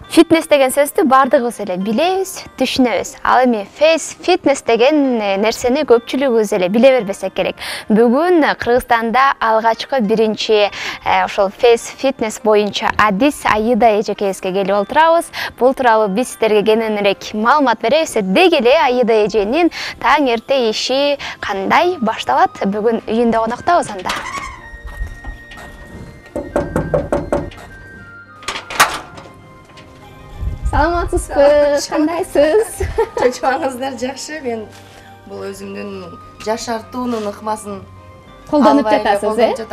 Фитнес деген сөздү бардыгыбыз эле билебиз, түшүнөбүз. Ал эми фейс фитнес деген нерсени көпчүлүгүбүз эле биле бербесек керек. Бүгүн Кыргызстанда алгачкы биринчи ошол фейс фитнес боюнча адис Аида эжекебизге келип отурабыз. Бул тууралуу биз сиздерге кененирээк маалымат беребиз. Деги эле Аида эженин таң эрте иши кандай башталат? Бүгүн үйүндө коноктобуз анда. Саламатсызбы? Кандайсыз? Чочуңуздар жакшы. Мен бул өзүмдүн жашартуунун ыкмасын Колдонуп жатасыз,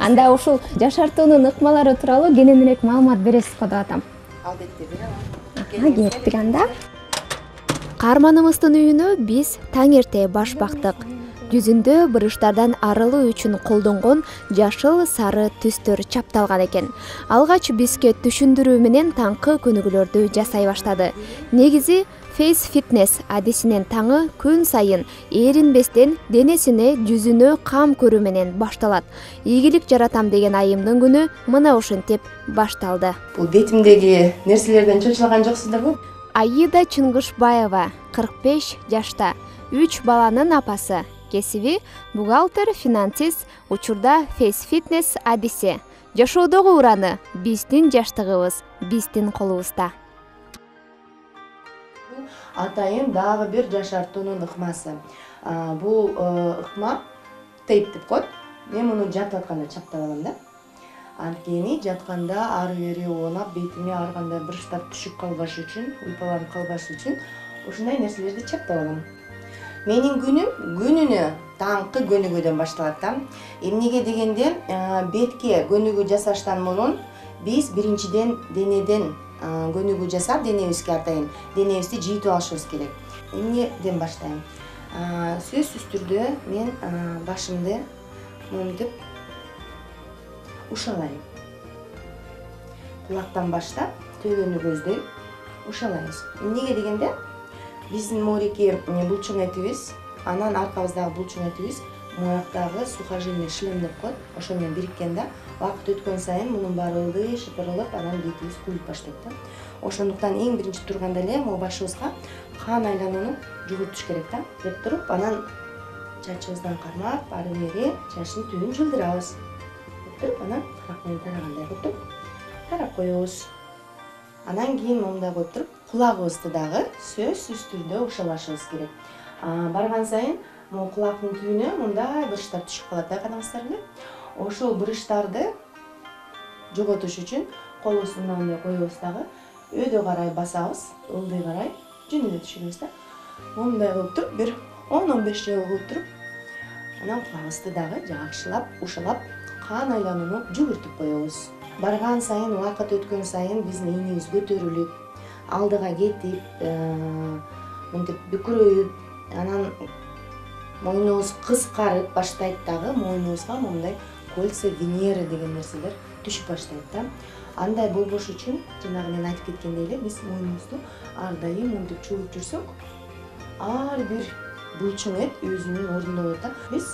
Анда ушул жашартуунун ыкмалары тууралуу кененирээк маалымат бересиз го деп атам. Албетте берем. Кеттик анда. Каарманыбыздын үйүнө биз таң эрте баш бактык. Жүзүндө буручтардан арылуу үчүн колдонгон жашыл сары түстөр чапталган экен. Алгач бизге түшүндүрүү менен таңкы көнүгүүлөрдү жасай баштады. Негизи фейс фитнес адисинин таңы күн сайын ээринбестен денесине, жүзүнө кам көрүү менен башталат. Ийгилик жаратам деген айымдын күнү мына ушинтип башталды. Бул бетимдеги нерселерден чочулган жоксуздарбы? Аида Чыңгышбаева 45 жашта, 3 баланын апасы. Кесиби бухгалтер, финансист, учурда фейс фитнес адиси. Жашоодогу ураны биздин жаштыгыбыз, биздин колубузда. Атайын дагы бир жашартуунун ыкмасы. Бул ыкма тейп деп коет. Мен муну жатып атканда чаптап алам да. Анткени жатканда ары бери оонап, бетиме ар кандай буручтар түшүп калбаш үчүн, уйпаланып калбаш үчүн ушундай нерселерди чаптап алам. Менин күнүм күнүнө таңкы көнүгүүдөн башталат да. Эмнеге дегенде, бетке көнүгүү жасаштан мурун биз биринчиден денеден көнүгүү жасап, денебизге атайын, денебизди жыйтып алышыбыз керек. Эмнеден баштайм? Сөзсүз түрдө мен башымды монтип ушалайм. Кулактан баштап төбөнү көздөй ушалайбыз. Эмнеге дегенде, биздин моореки булчуң этибиз, анан аркабыздагы булчуң этибиз мояктагы сухожилие шлем деп коет. Ошо менен бириккен да, убакыт өткөн сайын мунун баары ылдый шыпырылып, анан бетибиз күйүп баштайт да. Ошондуктан эң биринчи турганда эле могу башыбызга кан айланууну жүгүртүш керек да. Деп туруп, анан чачыбыздан кармап, ары бери чачтын түбүн жылдырабыз. Деп туруп, анан тарак менен тарагандай кылып туруп, тарап коебуз. Анан кийин мондай коюп туруп, кулагыбызды дагы сөзсүз түрдө ушалашыбыз керек. Барган сайын могу кулактын түбүнө мындай буручтар түшүп калат да, караңыздар эле. Ошол буручтарды жоготуш үчүн колубузду мындай коебуз дагы, өйдө карай басабыз, ылдый карай жөнүнө түшүрөбүз да. Мондай кылып туруп, бир 10-15 жолу кылып туруп, анан кулагыбызды дагы жакшылап, ушалап, кан айланууну жүгүртүп коебуз. Барган сайын, убакыт өткөн сайын биздин ийнибиз көтөрүлүп, алдыга кетип, мынтип бүкүрөйүп, анан мойнубуз кыскарып баштайт дагы, мойнубузга мондай кольца Венеры деген нерселер түшүп баштайт да. Андай болбош үчүн, жанагы мен айтып кеткендей эле, биз мойнубузду ар дайым мынтип чууп жүрсөк, ар бир булчуң эт өзүнүн ордунда болот да. Биз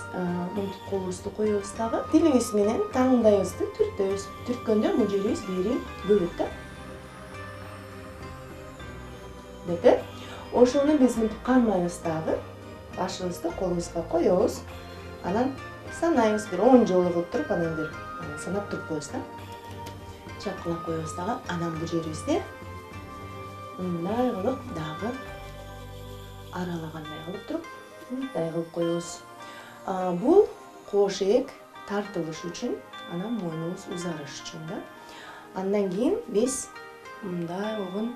мынтип колубузду коебуз дагы, тилибиз менен таңдайыбызды түртөбүз. Түрткөндө бул жерибиз бери көрөт да. Деп, ошону биз мынтип кармайбыз дагы, башыбызды колубузга коебуз. Анан санайбыз, бир 10 жолу кылып туруп, анан бир санап туруп коебуз да. Чаккылап коебуз дагы, анан бул жерибизди мындай кылып дагы аралагандай кылып туруп, мындай кылып коебуз. Бул кош ээк тартылыш үчүн, анан мойнубуз узарыш үчүн да. Андан кийин биз мындай болгон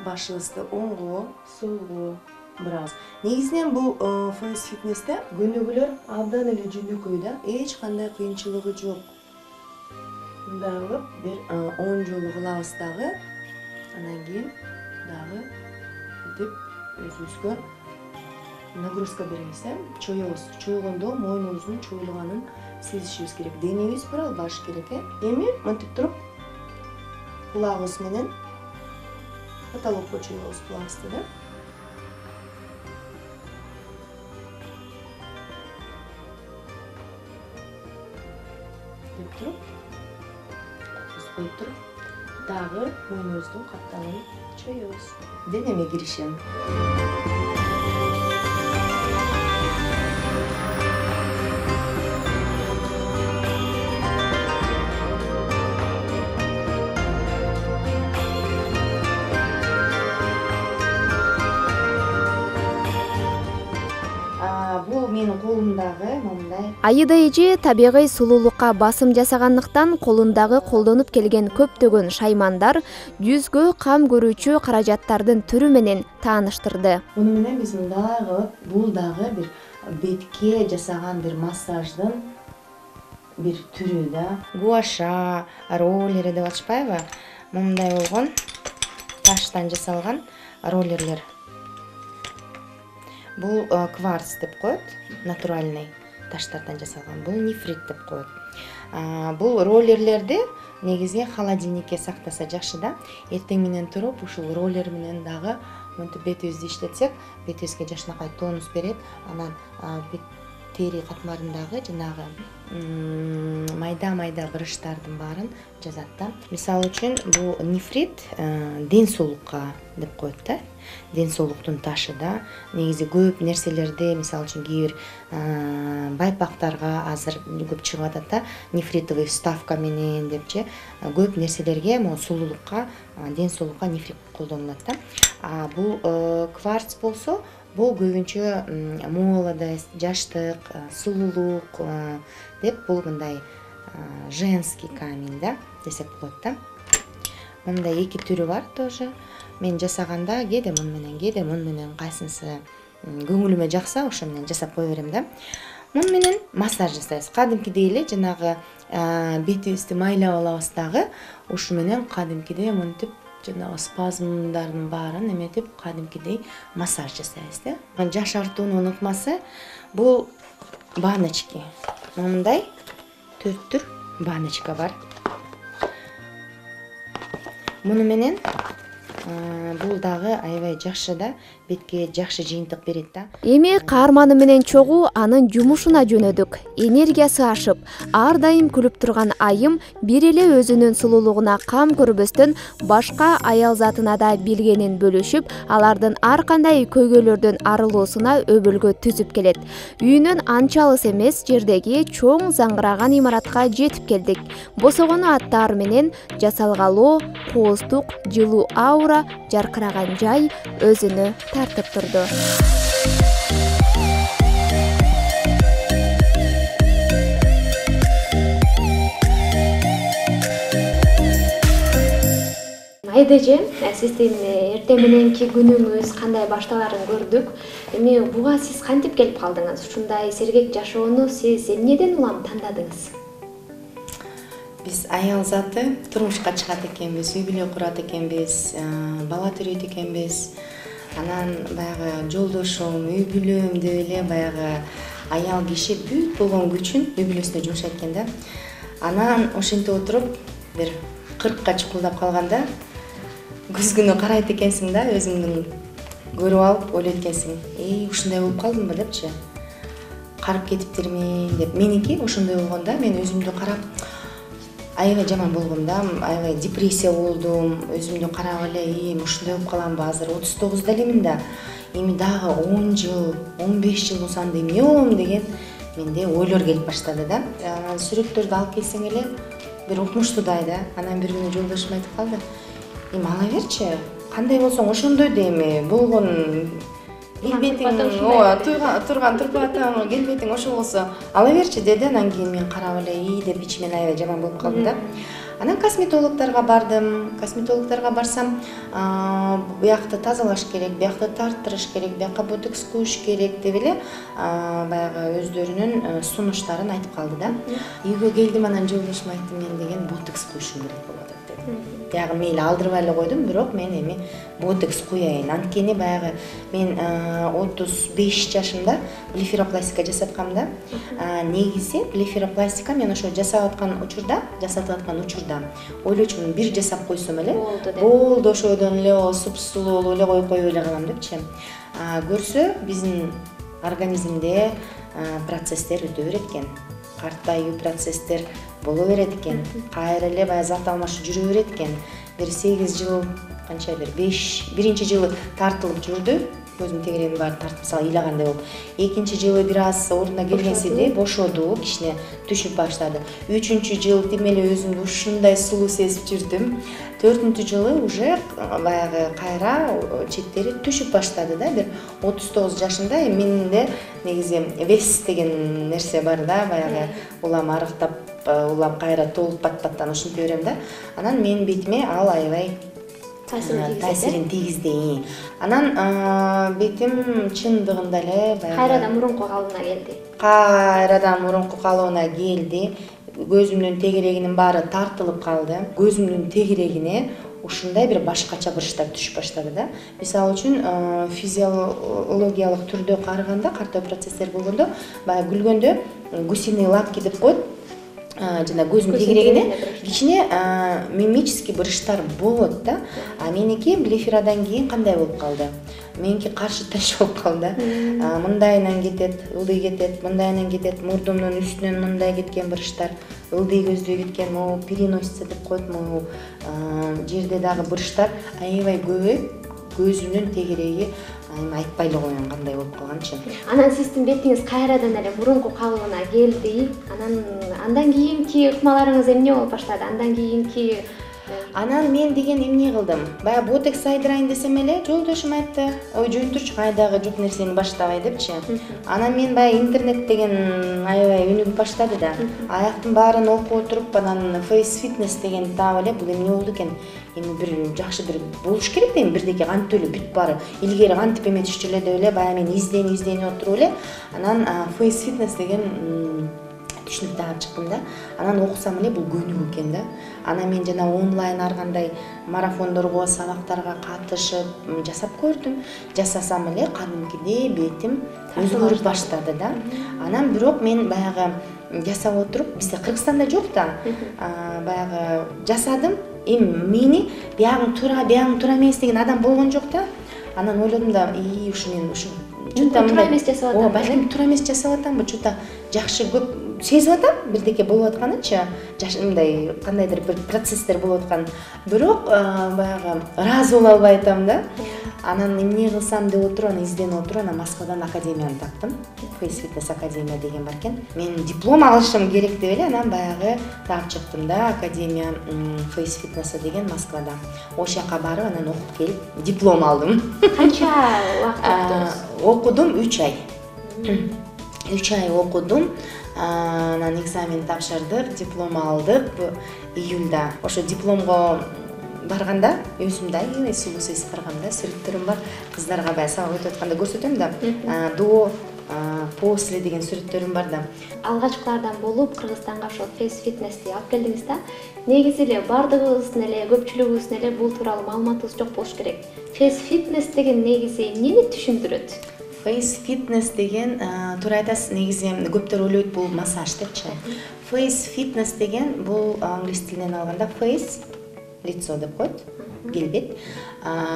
башыбызды оңго, солго бурабыз. Негизинен бул фейс фитнесте көнүгүүлөр абдан эле жөнөкөй да, эч кандай кыйынчылыгы жок. Мындай кылып бир 10 жолу кылабыз дагы. Андан кийин дагы деп өзүбүзгө нагрузка беребиз, чоебуз. Чойгондо мойнубуздун чоюлганын сезишибиз керек. Денебиз буралбаш керек, Эми мынтип туруп кулагыбыз менен потолокко чоебуз кулагыбызды да. Деп туруп, колубузду коюп туруп, дагы мойнубуздун капталын чоебуз. Денеме киришем. Бул менин колумдагы мындай. Айыда эже табигый сулуулукка басым жасагандыктан колундагы колдонуп келген көптөгөн шаймандар жүзгө кам көрүүчү каражаттардын түрү менен тааныштырды. Муну менен биз мындай кылып, бул дагы бир бетке жасаган бир массаждын бир түрү да. Гуаша, роллери деп атышпайбы? Мындай болгон таштан жасалган роллерлер. Бул кварц деп коет, натуральный таштардан жасалган. Бул нефрит деп коет. Бул роллерлерди негизи холодильникке сактаса жакшы да. Эртең менен туруп, ушул роллер менен дагы монтип бетибизди иштетсек, бетибизге жакшынакай тонус берет. Анан тери катмарындагы жанагы майда бырыштардын баарын жазат да. Мисалы үчүн бул нефрит ден соолукка деп коет да. Ден соолуктун ташы да. Негизи көп нерселерди, мисалы үчүн кээ бир байпактарга азыр көп чыгып атат да. Нефритовый вставка менен депчи көп нерселерге, могу сулуулукка, ден соолукка нефрит колдонулат да. Бул кварц болсо, бул көбүнчө молодость, жаштык, сулуулук деп бул мындай женский камень да десек болот да. Мындай эки түрү бар тоже. Мен жасаганда кээде мун менен кайсынысы көңүлүмө жакса, ошо менен жасап кое берем да. Мун менен массаж жасайбыз. Кадимкидей эле жанагы бетибизди майлап алабыз дагы, ушу менен кадимкидей монтип жанагы спазмдардын баарын эметип кадимкидей массаж жасайбыз да. Жашартуунун унутмасы бул баночки. Мындай 4 түр баночка бар. Муну менен бул дагы аябай жакшы да, бетке жакшы жыйынтык берет да. Эми каарманы менен чогуу анын жумушуна жөнөдүк. Энергиясы ашып, ар дайым күлүп турган Айым бир эле өзүнүн сулуулугуна кам көрбөстөн башка аял затына да билгенин бөлүшүп, алардын ар кандай көйгөйлөрдөн арылуусуна өбөлгө түзүп келет. Үйүнөн анча алыс эмес жердеги чоң заңгыраган имаратка жетип келдик. Босогону аттар менен жасалгалуу, кооздук, жылуу аура, жаркыраган жай өзүнө тартып турду. Айда эже, сиздин эртең мененки күнүңүз кандай башталарын көрдүк. Эми буга сиз кантип келип калдыңыз? Ушундай сергек жашоону сиз эмнеден улам тандадыңыз? Биз аял заты турмушка чыгат экенбиз, үй бүлө курат экенбиз, бала төрөйт экенбиз. Анан баягы жолдошум, үй бүлөм деп эле баягы аял киши бүт болгон күчүн үй бүлөсүнө жумшайт экен да. Анан ошентип отуруп бир 40ка чукулдап калганда көзгүнө карайт экенсиң да, өзүңдүн көрүп алып ойлойт экенсиң. Ушундай болуп калдымбы депчи. Карып кетиптирмин деп. Меники ошондой болгондо мен өзүмдү карап аябай жаман болгом да, аябай депрессия болдум. Өзүмдү карап эле, ушундай болуп каламбы, азыр 39 элемин да. Эми дагы 10 жыл, 15 жыл болсам эмне болом деген менде ойлор келип баштады да. Сүрөттөрдү алып келсең эле бир укмуштуудай да. Анан бир күнү жолдошум айтып калды. Ала берчи, кандай болсоң ошондой дейми, болгон келбетиң, турган турпатың, келбетиң ошол болсо ала берчи деди. Анан кийин мен карап эле, деп ичимен аябай жаман болуп калдым да. Анан косметологторго бардым. Косметологторго барсам, биякты тазалаш керек, биякты тарттырыш керек, бияка ботокс куюш керек деп эле баягы өздөрүнүн сунуштарын айтып калды да. Үйгө келдим, анан жолдошума айттым, мен деген ботокс куюшум керек болот деп. Баягы мейли алдырбай эле койдум, бирок мен эми ботокс куяйын. Анткени баягы мен 35 жашымда блефаропластика жасаткам да. Негизи блефаропластика мен ошо жасатып аткан учурда ойлочумун, бир жасап койсом эле болду, ошодон эле супсулуу эле коюп эле калам депчи. Көрсө биздин организмде процесстер өтө берет экен. Карттайуу процесстер боло берет экен. Кайра эле баягы зат алмашуу жүрө берет экен. бир 8 жыл, канча бир 5 жылы тартылып жүрдү. Көзүм тегерегинин баары тартып сала ыйлагандай болуп. Экинчи жылы бир аз ордуна келгенсиде бошоду, кичине түшүп баштады. 3-чү жыл тим эле өзүмдү ушундай сулуу сезип жүрдүм. 4-чү жылы уже баягы кайра четтери түшүп баштады да. Бир 39 жашында менде негизи вес деген нерсе бар да, баягы улам арыктап, улам кайра толуп баттан ушинте берем да. Анан менин бетиме ал аябай таасирин тийгизди. Анан бетим чындыгында эле кайрадан мурунку калыбына келди. Кайрадан мурунку калыбына келди. Көзүмдүн тегерегинин баары тартылып калды. Көзүмдүн тегерегине ушундай бир башкача буручтар түшүп баштады да. Мисалы үчүн физиологиялык түрдө караганда, картоо процесстер болгондо, баягы күлгөндө гусиный лапки деп коет. Жана көзүмдүн тегерегине кичине мимический буручтар болот да. А меники блефирадан кийин кандай болуп калды? Меники каршы таш болуп калды. Мындайынан кетет, ылдый кетет, мындайынан кетет, мурдумдун үстүнөн мындай кеткен буручтар, ылдый көздөй кеткен, могу переносица деп коет, могу жерде дагы буручтар аябай көбөйүп, көзүмдүн тегереги айтпай эле коеюн кандай болуп калганчы. Анан сиздин бетиңиз кайрадан эле мурунку калыбына келди. Андан кийинки ыкмаларыңыз эмне болуп баштады? Анан мен деген эмне кылдым? Баягы ботекс айдырайын десем эле жолдошум айтты, ой жөнтүрчү кайдагы жок нерсени баштабай депчи. Анан мен баягы интернет деген аябай өнүгүп баштады да. Аяктын баарын окуп отуруп, анан face fitness деген таап эле бул эмне болду экен? Эми бир жакшы бир болуш керек дейм, бирдеке кантип эле бүт баары илгери кантип эме түшчү эле деп эле баягы мен издени отуруп эле анан face fitness деген түшүнүп таап чыктым да. Анан окусам эле бул көнүк экен да. Анан мен жана онлайн ар кандай марафондорго, сабактарга катышып жасап көрдүм. Жасасам эле кадимкидей бетим өзгөрүп баштады да. Анан бирок мен баягы жасап отуруп, бизде Кыргызстанда жок да. Баягы жасадым. Эми мени биягың туура эмес деген адам болгон жок да. Анан ойлодум да, ушу мен ушу чута туура эмес жасап атам. Балким туура эмес жасап атамбы, чута жакшы көп сезип атам бирдеке болуп атканычы, мындай кандайдыр бир процесстер болуп аткан. Бирок баягы ыраазы боло албай атам да. Анан эмне кылсам деп отуруп, аны изденип отуруп, анан Москвадан академияны таптым. Face Fitness академия деген бар экен. Мен диплом алышым керек деп эле анан баягы таап чыктым да, академия Face Fitness деген Москвада. Ошол жака барып анан окуп келип диплом алдым. Канча убакыт өттүңүз? Окудум 3 ай. 3 ай окудум. Анан экзамен тапшырдык, диплом алдык июлда. Ошо дипломго барганда өзүмдү аябай сулуу сезип баргам да. Сүрөттөрүм бар. Кыздарга баягы сабак өтүп атканда көрсөтөм да. До, после деген сүрөттөрүм бар да. Алгачкылардан болуп Кыргызстанга ошол Face Fitness'ти алып келдиңиз да. Негизи эле бардыгыбыздын эле көпчүлүгүбүздүн эле бул тууралуу маалыматыбыз жок болуш керек. Face Fitness деген негизи эмнени түшүндүрөт? Face Fitness деген туура айтасыз, негизи көптөр ойлойт бул массаж депчи. Face Fitness деген бул англис тилинен алганда face лицо деп коет, келбет.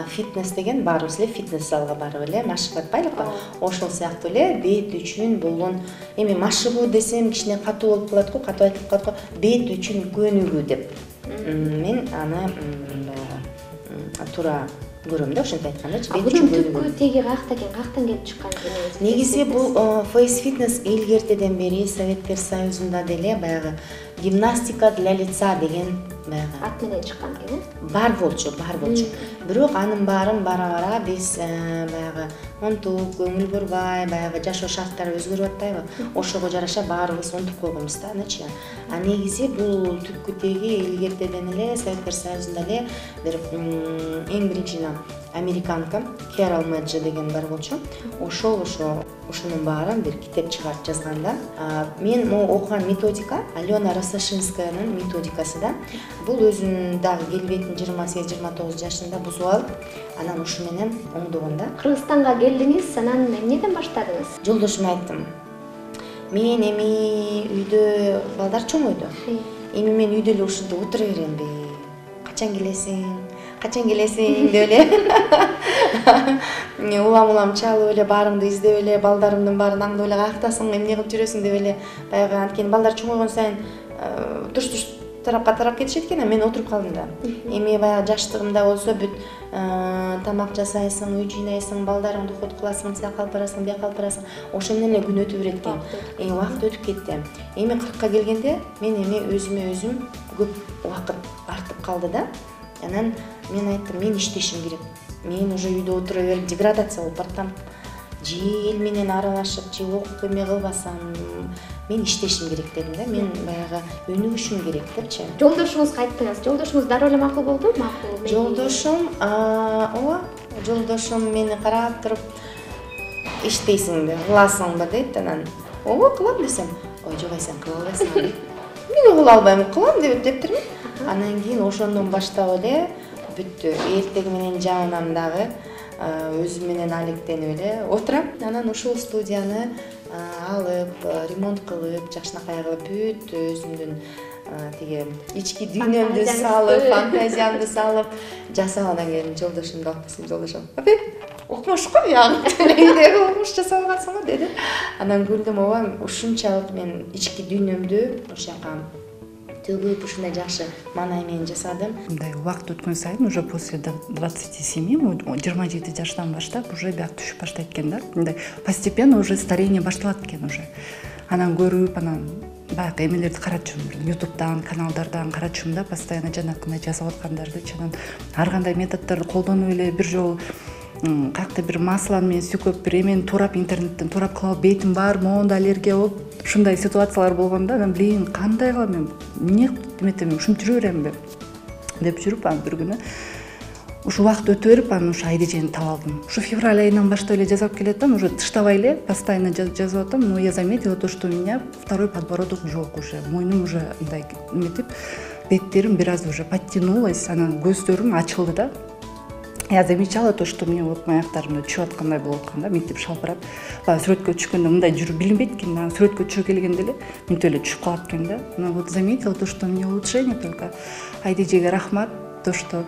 Фитнес деген баарыбыз эле фитнес залга барып эле машык атпайлыкпы? Ошол сыяктуу эле бет үчүн болгон, эми машыгуу десем кичине катуу болуп калат го, катуу айтылып калат го, бет үчүн көнүгүү деп. Мен аны туура көрөм да, ошентип айткандачы, бет үчүн көнүгүү. Түпкү теги каякта экен, каяктан келип чыккан экен? Негизи бул Face Fitness илгертеден бери Советтер Союзунда деле баягы гимнастика для лица деген баягы ат менен чыккан экен. Бар болчу. Бирок анын баарын бара-бара биз баягы онтуп, көңүл бурбай, баягы жашоо шарттары өзгөрүп атпайбы? Ошого жараша баарыбыз онтуп койгонбуз да, анычы. А негизи бул түпкү теги илгертеден эле Советтер Союзунда эле бир эң биринчи американка Carol Madge деген бар болчу. Ошонун баарын бир китеп чыгарып жазган да. Мен могу окуган методика Алена Росошинскаянын методикасы да. Бул өзүнүн дагы келбетин 28-29 жашында бузуп алып, анан ушу менен оңдогон да. Кыргызстанга келдиңиз, анан эмнеден баштадыңыз? Жолдошума айттым. Мен эми үйдө балдар чоңойду. Эми мен үйдө эле ушунда отура беремби? Качан келесиң деп эле. Улам чалып эле, баарыңды издеп эле, балдарымдын баарын аңдып эле каяктасың, эмне кылып жүрөсүң деп эле, баягы анткени балдар чоңойгон сайын туруш тарап кетишет экен, мен отуруп калдым да. Эми баягы жаштыгымда болсо бүт тамак жасайсың, үй жыйнайсың, балдарыңды ухут кыласың, тияк алып барасың, бияк алып барасың. Ошо менен эле күн өтүп берет экен. Убакыт өтүп кетти. Эми 40ка келгенде мен эми өзүмө өзүм көп убакыт артып калды да. Анан мен айттым, мен иштешим керек. Мен уже үйдө отура берип деградация болуп баратам. Же эл менен аралашып, же окуп эме кылбасам, мен иштешим керек дедим да. Мен баягы өнүгүшүм керек депчи. Жолдошуңузга айттыңыз. Жолдошуңуз дароо эле макул болду? Макул. Жолдошум мени карап туруп, иштейсиңби, кыласыңбы дейт. Анан, кылам десем, ой жок, сен кыла албайсың дейт. Эмнеге кыла албайм, кылам дептирмин. Анан кийин ошондон баштап эле бүттү. Эртеги менен жагынам дагы өзүм менен алектенип эле отурам. Анан ушул студияны алып, ремонт кылып, жакшынакай кылып бүт өзүмдүн тиги ички дүйнөмдү салып, фантазиямды салып жасап, анан кийин жолдошумду алып келсем, жолдошум, "Апа, окумуш го ягы, үйдөгү окумуш жасап алгансың го" деди. Анан күлдүм, ооба, ушунчалык мен ички дүйнөмдү ошол жака төгүп ушундай жакшы маанай менен жасадым. Мындай убакыт өткөн сайын уже после 27, 27 жаштан баштап уже бияк түшүп баштайт экен да. Мындай постепенно уже старение башталат экен уже. Анан көрүп, анан баягы эмелерди карачумун, YouTube'дан, каналдардан карачумун да, постоянно жанакындай жасап аткандарды, анан ар кандай методдорду колдонуп эле бир жолу каякта бир масло менен сүйкөп бир эмени турап интернеттен турап кылып бетим баары моунда аллергия болуп, ушундай ситуациялар болгондо анан блин, кандай кылам мен? Эмне эметем, ушинтип жүрө беремби деп жүрүп, анан бир күнү ушу убакыт өтө берип, анан ушу айдежени таап алдым. Ушу февраль айынан баштап эле жасап келатам, уже тыштабай эле постоянно жазып атам, но я заметила то, что у меня второй подбородок жок уже. Мойнум уже мындай эметип, беттерим бир аз уже подтянулась, анан көздөрүм ачылды да. Я замечала то, что мне вот аяктарымда түшүп аткандай болуп аткан да, мынтип шалбырап. Баягы сүрөткө түшкөндө мындай жүрүп билинбейт экен, анан сүрөткө түшө келгенде эле мынтип эле түшүп калат экен да. Но вот заметила то, что у меня улучшение только. Айдежеге рахмат, то, что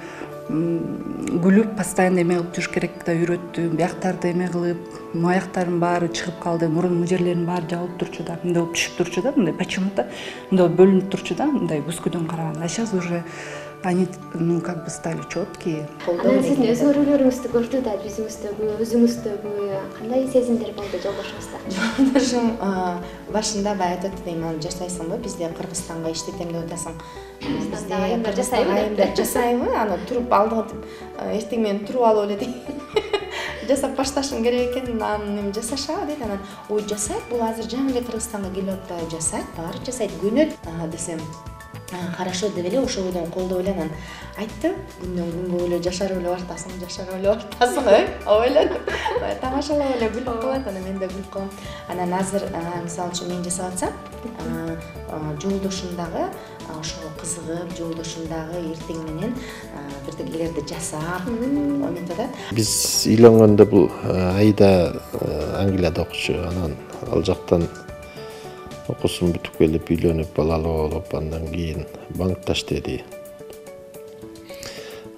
күлүп постоянно эме кылып жүрүш керек да үйрөттү. Бияктарды эме кылып, аяктарым баары чыгып калды, мурун жерлерим баары жабылып турчу да, мындай болуп түшүп турчу да, мындай почему-то мындай бөлүнүп турчу да, мындай көзгөдөн караганда. А сейчас уже они, ну, как бы стали четкие. Анан сиздин өзгөрүүлөрүңүздү көрдү да, жүзүңүздөгү, өзүңүздөгү кандай сезимдер болду жолдошуңузда? Жолдошум башында баягы айтып атам, жасайсыңбы, бизде Кыргызстанга иштетем деп атасың. Бизде Кыргызстанга жасайбы, аны туруп алдыгы эртең менен туруп алып эле жасап башташым керек экен, анан жасашабы дейт. Анан ой жасайт, бул азыр жаңы эле Кыргызстанга келип атпайбы, жасайт, баары жасайт, көнөт десем. Хорошо деп эле ошол бойдон колдоп эле анан айтты, күндөн күнгө эле жашарып эле бартасың, ойлоп тамашалап эле күлүп калат, анан мен да күлүп калам. Анан азыр мисалы үчүн мен жасап атсам, жолдошум дагы ошого кызыгып, жолдошум дагы эртең менен бирдекелерди жасап эметип атат. Биз үйлөнгөндө бул айда Англияда окучу, анан ал жактан окуусун бүтүп келип үйлөнүп балалуу болуп, андан кийин банкта иштеди.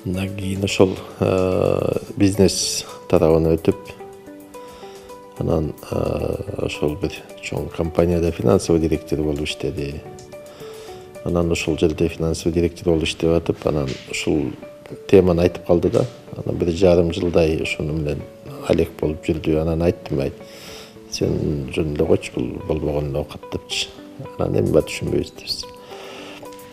Андан кийин ошол бизнес тарабына өтүп, анан ошол бир чоң компанияда финансовый директор болуп иштеди. Анан ошол жерде финансовый директор болуп иштеп атып, анан ушул теманы айтып калды да. Анан 1,5 жылдай ошону менен алек болуп жүрдү. Анан айттым, сен жөн эле койчу, бул болбогон эле окат депчи. Анан эми бар түшүнбөйбүз депсиз.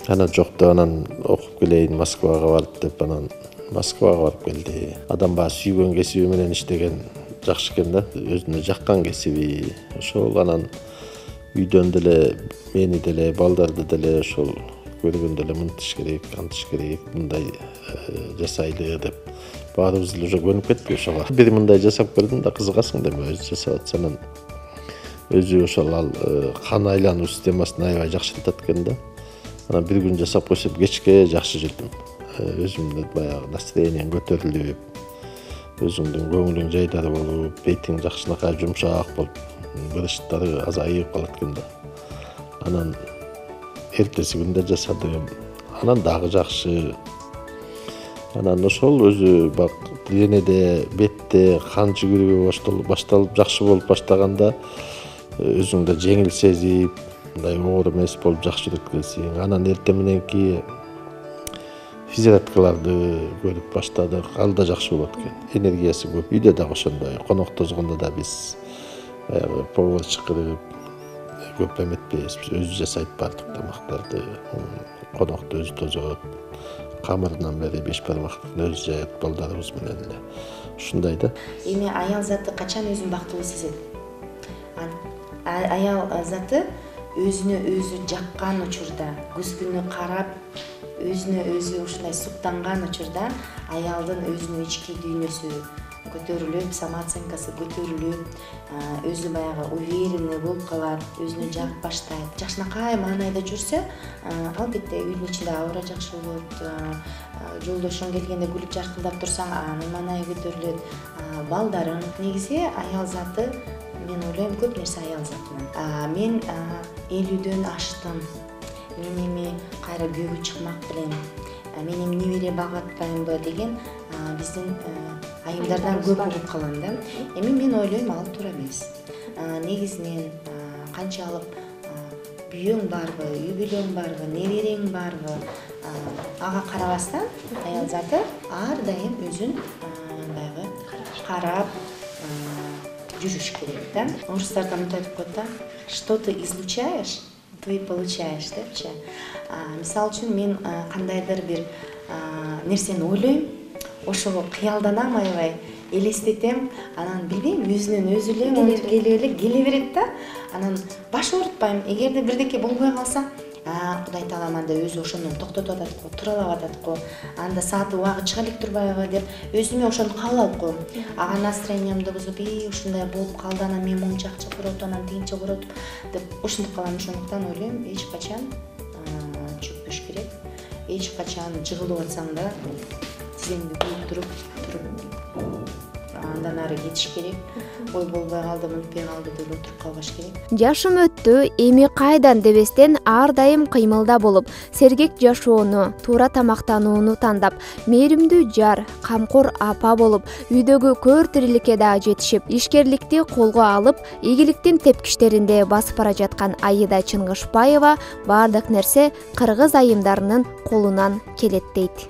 Анан жок деп, анан окуп келейин Москвага барып деп, анан Москвага барып келди. Адам баа сүйгөн кесиби менен иштеген жакшы экен да, өзүнө жаккан кесиби. Ошол анан үйдөн деле мени деле, балдарды деле ошол көргөндө эле мынтыш керек, антыш керек, мындай жасайлы деп баарыбыз уже көнүп кеттик ошого. Бир мындай жасап көрдүм да, кызыгасың деп өзү жасап атса, анан өзү ошол ал кан айлануу системасын аябай жакшыртат экен да. Анан бир күн жасап койсом кечке жакшы жүрдүм. Өзүмдү баягы настроением көтөрүлүп, өзүңдүн көңүлүң жайдары болуп, бетиң жакшынакай жумшак болуп, кырыштары азайып калат экен да. Анан эртеси күндө жасадым. Анан дагы жакшы. Анан ошол өзү бак денеде, бетте кан жүгүрүгү башталып жакшы болуп баштаганда өзүңдү жеңил сезип, мындай оор эмес болуп жакшылык кылсың. Анан эртең мененки физзарядкаларды көрүп баштадык. Ал да жакшы болот экен. Энергиясы көп. Үйдө дагы ошондой. Конок тозгондо да биз повар чакырып көп эметпейбиз. Өзү жасайт баардык тамактарды. Конокду өзү тозот. Камырынан бери беш бармактын өзү жаят балдарыбыз менен эле. Ушундай да. Эми аял заты качан өзүн бактылуу сезет? Аял заты өзүнө өзү жаккан учурда, күз күнү карап, өзүнө өзү ушундай суктанган учурда аялдын өзүнүн ички дүйнөсү көтөрүлүп, самооценкасы көтөрүлүп, өзү баягы уверенный болуп калат, өзүнө жагып баштайт. Жакшынакай маанайда жүрсө, албетте үйдүн ичинде абыра жакшы болот. Жолдошуң келгенде күлүп жаркылдап турсаң, анын маанайы көтөрүлөт. Балдарың негизи аял заты, мен ойлойм, көп нерсе аял затынан. Мен 50дөн аштым. Мен эми кайра күйөөгө чыкмак белем. Мен эми небере багып атпаймынбы деген биздин айымдардан көп угуп калам да. Эми мен ойлойм, ал туура эмес. Негизинен канчалык бүйөң барбы, үй бүлөң барбы, неберең барбы, ага карабастан аял заты ар дайым өзүн баягы карап жүрүш керек да. Орустарда мынтип айтып коет да: что ты излучаешь, то и получаешь депчи. Мисалы үчүн мен кандайдыр бир нерсени ойлойм, ошого кыялданам, аябай элестетем, анан билбейм, өзүнөн өзү эле келе берет да. Анан баш оорутпайм. Эгерде бирдеке болбой калса, Кудай Таалам анда өзү ошону токтотуп атат го, туралап атат го, анда сааты убагы чыга элек турбайбы деп өзүмө ошону кабыл алып коем. Ага настроениямды бузуп, ушундай болуп калды, анан мен монча акча коротуп, анан тигинче коротуп деп ушинтип калам. Ошондуктан ойлойм, эч качан чөкпөш керек. Эч качан жыгылып атсаң да тизеңди кууп туруп андан ары кетиш керек. Ой, болбой калды, мынтпей калды деп отуруп калбаш керек. Жашым өттү, эми кайдан дебестен ар дайым кыймылда болуп, сергек жашоону, туура тамактанууну тандап, мээримдүү жар, камкор апа болуп, үйдөгү көр тириликке да жетишип, ишкерликти колго алып, ийгиликтин тепкичтеринде басып бара жаткан Аида Чыңгышбаева баардык нерсе кыргыз айымдарынын колунан келет дейт.